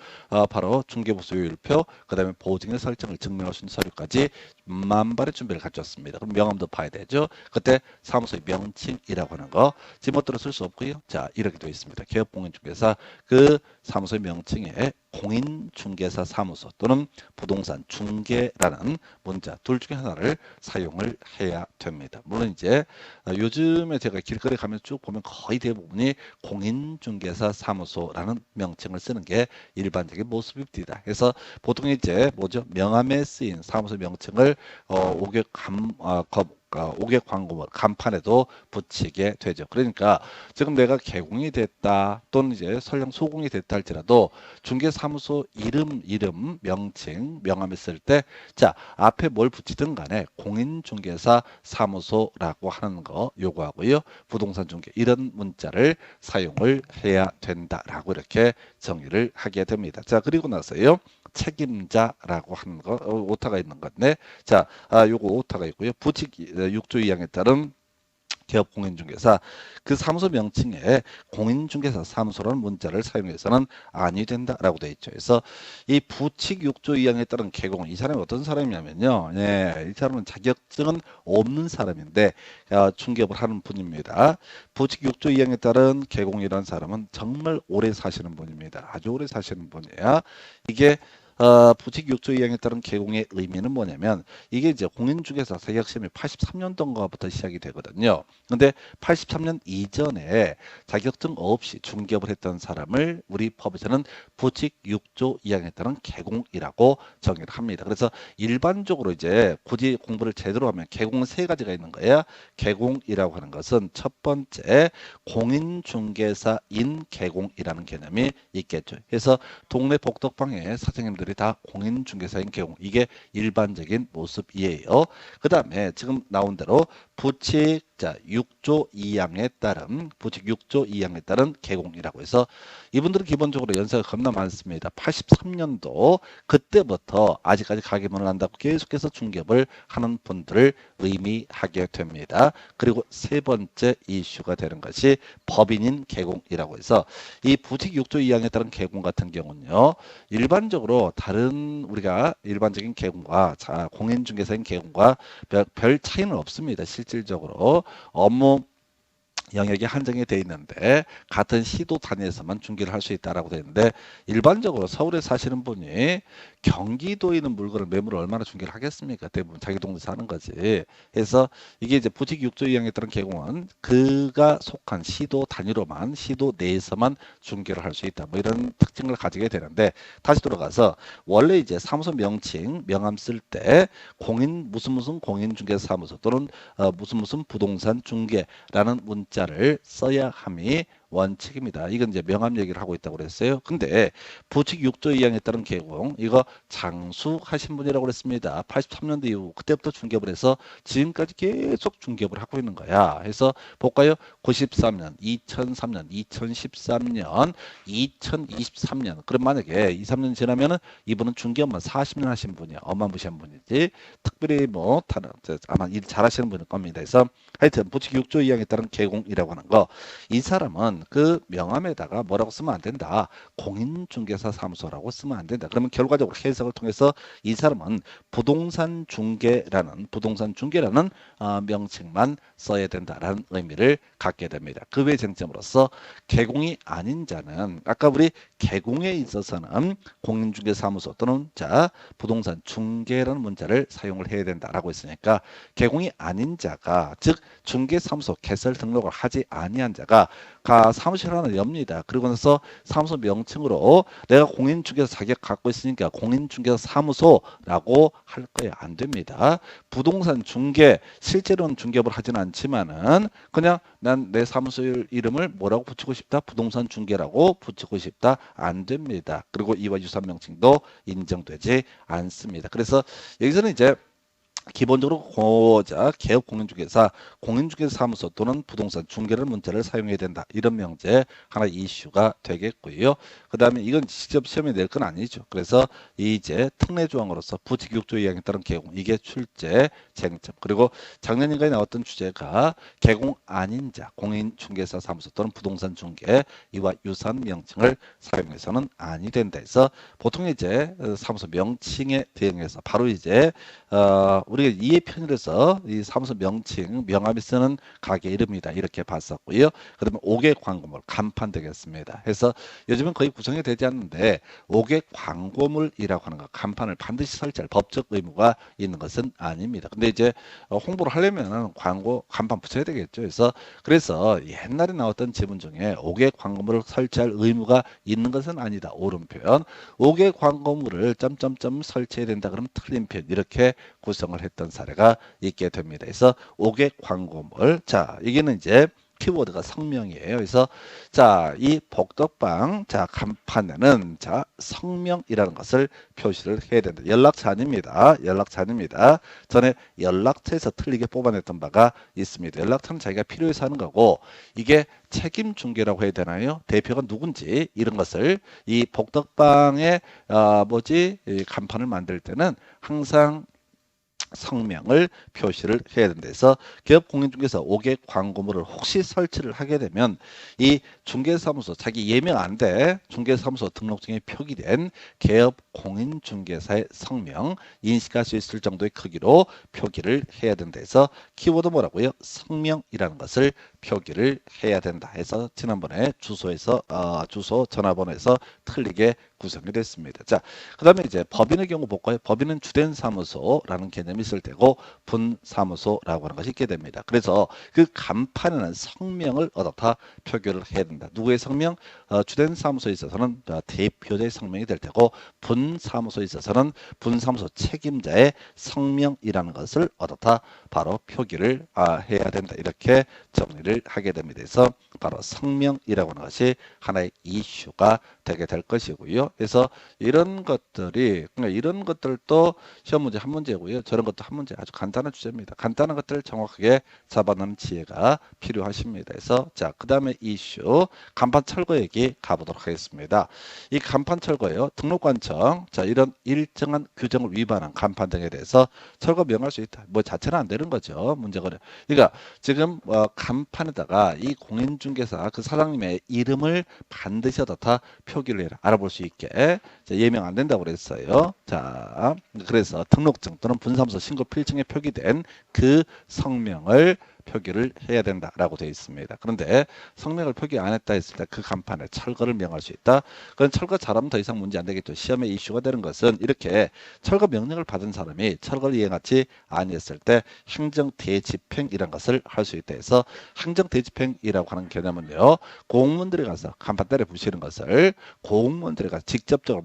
바로 중개보수율표, 그 다음에 보증의 설정을 증명할 수 있는 서류까지 만발의 준비를 갖췄습니다. 그럼 명함도 봐야 되죠. 그때 사무소의 명칭이라고 하는 거 지멋대로 쓸 수 없고요. 자, 이렇게 되어 있습니다. 개업공인중개사, 그 사무소의 명칭에 공인중개사 사무소 또는 부동산 중개라는 문자 둘 중에 하나를 사용을 해야 됩니다. 물론 이제 요즘에 제가 길거리 가면서 쭉 보면 거의 대부분이 공인중개사 사무소라는 명칭을 쓰는 게 일반적인 모습입니다. 그래서 보통 이제 뭐죠? 명함에 쓰인 사무소 명칭을 5개 광고물 간판에도 붙이게 되죠. 그러니까 지금 내가 개공이 됐다 또는 이제 설령 소공이 됐다 할지라도 중개사무소 이름 명칭 명함에 쓸 때 자 앞에 뭘 붙이든 간에 공인중개사 사무소라고 하는 거 요구하고요. 부동산 중개 이런 문자를 사용을 해야 된다라고 이렇게 정의를 하게 됩니다. 자, 그리고 나서요. 책임자라고 하는 거 오타가 있는 건데, 자, 요거 오타가 있고요. 부칙 6조 2항에 따른 개업공인중개사, 그 사무소 명칭에 공인중개사 사무소라는 문자를 사용해서는 아니 된다라고 되어 있죠. 그래서 이 부칙 6조 2항에 따른 개공, 이 사람이 어떤 사람이냐면요. 이 사람은 자격증은 없는 사람인데 중개업을 하는 분입니다. 부칙 6조 2항에 따른 개공이라는 사람은 정말 오래 사시는 분입니다. 아주 오래 사시는 분이야. 이게 부칙 6조 2항에 따른 개공의 의미는 뭐냐면 이게 이제 공인중개사 자격시험이 83년도인가부터 시작이 되거든요. 근데 83년 이전에 자격증 없이 중개업을 했던 사람을 우리 법에서는 부칙 6조 2항에 따른 개공이라고 정의를 합니다. 그래서 일반적으로 이제 굳이 공부를 제대로 하면 개공은 세 가지가 있는 거예요. 개공이라고 하는 것은 첫 번째 공인중개사인 개공이라는 개념이 있겠죠. 그래서 동네 복덕방에 사장님들이 다 공인중개사인 개공, 이게 일반적인 모습이에요. 그 다음에 지금 나온 대로 부칙 6조 2항에 따른 부칙 6조 2항에 따른 개공이라고 해서 이분들은 기본적으로 연세가 겁나 많습니다. 83년도 그때부터 아직까지 가게문을 한다고 계속해서 중개업을 하는 분들을 의미하게 됩니다. 그리고 세 번째 이슈가 되는 것이 법인인 개공이라고 해서 이 부칙 6조 2항에 따른 개공 같은 경우는요. 일반적으로 다른 우리가 일반적인 개공과 공인중개사인 개공과 별 차이는 없습니다. 실질적으로 업무 영역이 한정이 돼 있는데 같은 시도 단위에서만 중개를 할 수 있다라고 되어 있는데 일반적으로 서울에 사시는 분이 경기도에 있는 물건을 매물을 얼마나 중개를 하겠습니까? 대부분 자기 동네 사는 거지. 그래서 이게 이제 부칙 6조 2항에 따른 개공은 그가 속한 시도 단위로만 시도 내에서만 중개를 할 수 있다. 뭐 이런 특징을 가지게 되는데 다시 돌아가서 원래 이제 사무소 명칭 명함 쓸 때 공인 무슨 공인중개사 사무소 또는 무슨 부동산 중개라는 문자를 써야 함이 원칙입니다. 이건 이제 명함 얘기를 하고 있다고 그랬어요. 근데 부칙 6조 2항에 따른 개공 이거 장수하신 분이라고 그랬습니다. 83년도 이후 그때부터 중개업을 해서 지금까지 계속 중개업을 하고 있는 거야. 그래서 볼까요? 93년, 2003년, 2013년, 2023년. 그럼 만약에 2, 3년 지나면은 이분은 중개업만 40년 하신 분이야. 어마무시한 분이지. 특별히 뭐 아마 일 잘하시는 분일 겁니다. 그래서 하여튼 부칙 6조 2항에 따른 개공이라고 하는 거 이 사람은 그 명함에다가 뭐라고 쓰면 안 된다. 공인중개사 사무소라고 쓰면 안 된다. 그러면 결과적으로 해석을 통해서 이 사람은 부동산 중개라는 명칭만 써야 된다라는 의미를 갖게 됩니다. 그 외 쟁점으로서 개공이 아닌 자는 아까 우리 개공에 있어서는 공인중개사무소 또는 부동산 중개라는 문자를 사용을 해야 된다라고 했으니까 개공이 아닌 자가 즉 중개사무소 개설 등록을 하지 아니한 자가 사무실 하나 엽니다. 그리고 나서 사무소 명칭으로 내가 공인중개사 자격 갖고 있으니까 공인중개사 사무소라고 할 거야. 안 됩니다. 부동산 중개 실제로는 중개업을 하지는 않지만은 그냥 난 내 사무소 이름을 뭐라고 붙이고 싶다? 부동산 중개라고 붙이고 싶다? 안 됩니다. 그리고 이와 유사한 명칭도 인정되지 않습니다. 그래서 여기서는 이제 기본적으로 개업 공인중개사 사무소 또는 부동산 중개를 문자를 사용해야 된다. 이런 명제 하나 이슈가 되겠고요. 그 다음에 이건 직접 시험에 낼 건 아니죠. 그래서 이제 특례 조항으로서 부칙 6조 2항에 따른 개공 이게 출제 쟁점. 그리고 작년인가에 나왔던 주제가 개공 아닌 자 공인중개사 사무소 또는 부동산 중개 이와 유사한 명칭을 사용해서는 아니 된다 해서 보통 이제 사무소 명칭에 대응해서 바로 이제 우리가 이해 편의해서 이 사무소 명칭 명함이 쓰는 가게 이름이다 이렇게 봤었고요. 그러면 5개 광고물 간판 되겠습니다. 그래서 요즘은 거의 구성이 되지 않는데 5개 광고물이라고 하는 거 간판을 반드시 설치할 법적 의무가 있는 것은 아닙니다. 근데 이제 홍보를 하려면 광고 간판 붙여야 되겠죠. 그래서 옛날에 나왔던 지문 중에 5개 광고물을 설치할 의무가 있는 것은 아니다. 옳은 표현. 5개 광고물을 점점점 설치해야 된다. 그러면 틀린 표현. 이렇게 구성을 했던 사례가 있게 됩니다. 그래서 5개 광고물. 이게는 이제 키워드가 성명이에요. 그래서 이 복덕방 간판에는 성명이라는 것을 표시를 해야 된다. 연락처 아닙니다. 전에 연락처에서 틀리게 뽑아냈던 바가 있습니다. 연락처는 자기가 필요해서 하는 거고 이게 책임 중개라고 해야 되나요? 대표가 누군지 이런 것을 이 복덕방의 이 간판을 만들 때는 항상 성명을 표시를 해야 된다 해서 기업 공인중개사 5개 광고물을 혹시 설치를 하게 되면 이 중개사무소 자기 예명 안 돼 중개사무소 등록증에 표기된 기업 공인중개사의 성명 인식할 수 있을 정도의 크기로 표기를 해야 된다 해서 키워드 뭐라고요? 성명이라는 것을 표기를 해야 된다 해서 지난번에 주소 전화번호에서 틀리게 구성이 됐습니다. 자, 그 다음에 이제 법인의 경우 볼까요? 법인은 주된 사무소라는 개념이 있을 테고 분사무소라고 하는 것이 있게 됩니다. 그래서 그 간판에는 성명을 어떻다 표기를 해야 된다. 누구의 성명? 주된 사무소에 있어서는 대표자의 성명이 될 테고 분사무소에 있어서는 분사무소 책임자의 성명이라는 것을 어떻다 바로 표기를 해야 된다. 이렇게 정리를 하게 됩니다. 그래서 바로 성명이라고 하는 것이 하나의 이슈가 되게 될 것이고요. 그래서 이런 것들이 그러니까 이런 것들도 시험 문제 한 문제고요. 저런 것도 한 문제 아주 간단한 주제입니다. 간단한 것들을 정확하게 잡아내는 지혜가 필요하십니다. 그래서 자, 그다음에 이슈 간판 철거 얘기 가보도록 하겠습니다. 이 간판 철거요. 등록관청 자, 이런 일정한 규정을 위반한 간판 등에 대해서 철거 명할 수 있다. 뭐 자체는 안 되는 거죠. 문제가. 그러니까 지금 간판에다가 이 공인중개사 그 사장님의 이름을 반드시 어떻다 표기를 해라. 알아볼 수 있게. 자, 예명 안 된다고 그랬어요. 자, 그래서 등록증 또는 분사무소 신고 필증에 표기된 그 성명을 표기를 해야 된다라고 되어 있습니다. 그런데 성명을 표기 안 했다 했을 때 그 간판에 철거를 명할 수 있다. 그건 철거 잘하면 더 이상 문제 안 되겠죠. 시험에 이슈가 되는 것은 이렇게 철거 명령을 받은 사람이 철거를 이행하지 아니했을 때 행정 대집행이라는 것을 할 수 있다 해서 행정 대집행이라고 하는 개념은요. 공무원들이 가서 간판 때려 부시는 것을 공무원들이 가서 직접적으로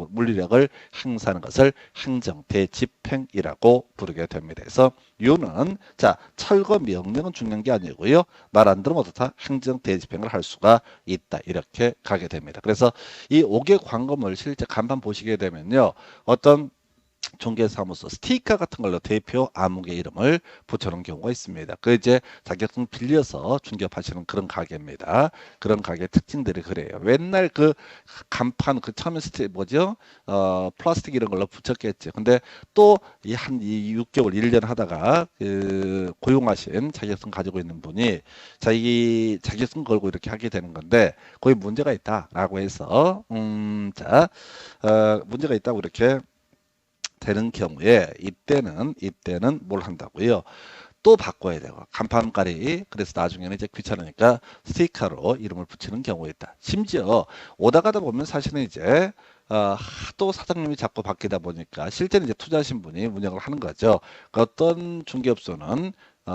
물리력을 행사하는 것을 행정 대집행이라고 부르게 됩니다. 그래서 이유는 자, 철거 명령은 중요한 게 아니고요. 말 안 들으면 어떻다? 행정 대집행을 할 수가 있다. 이렇게 가게 됩니다. 그래서 이 5개 광고물 실제 간판 보시게 되면요. 어떤 중개사무소 스티커 같은 걸로 대표 암흑의 이름을 붙여놓은 경우가 있습니다. 그 이제 자격증 빌려서 중개하시는 그런 가게입니다. 그런 가게 특징들이 그래요. 맨날 그 간판 그 처음에 뭐죠? 플라스틱 이런 걸로 붙였겠지. 근데 또 이 한 6개월 1년 하다가 그 고용하신 자격증 가지고 있는 분이 자기 자격증 걸고 이렇게 하게 되는 건데 거기 문제가 있다라고 해서 자 문제가 있다고 이렇게 되는 경우에 이때는 뭘 한다고요? 또 바꿔야 되고 간판깔이 그래서 나중에는 이제 귀찮으니까 스티커로 이름을 붙이는 경우가 있다. 심지어 오다 가다 보면 사실은 이제 하도 사장님이 자꾸 바뀌다 보니까 실제는 이제 투자하신 분이 운영을 하는 거죠. 그 어떤 중개업소는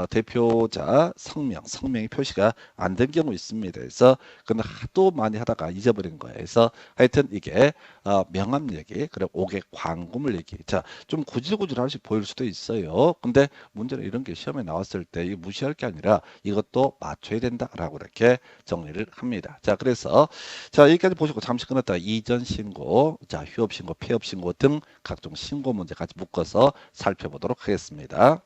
대표자 성명이 표시가 안 된 경우 있습니다. 그래서 근데 하도 많이 하다가 잊어버린 거예요. 그래서 하여튼 이게 명함 얘기 그리고 5개 광고물 얘기 좀 구질구질하게 보일 수도 있어요. 근데 문제는 이런 게 시험에 나왔을 때 이거 무시할 게 아니라 이것도 맞춰야 된다라고 이렇게 정리를 합니다. 자, 그래서 자, 여기까지 보시고 잠시 끊었다가 이전 신고, 자, 휴업 신고, 폐업 신고 등 각종 신고 문제 같이 묶어서 살펴보도록 하겠습니다.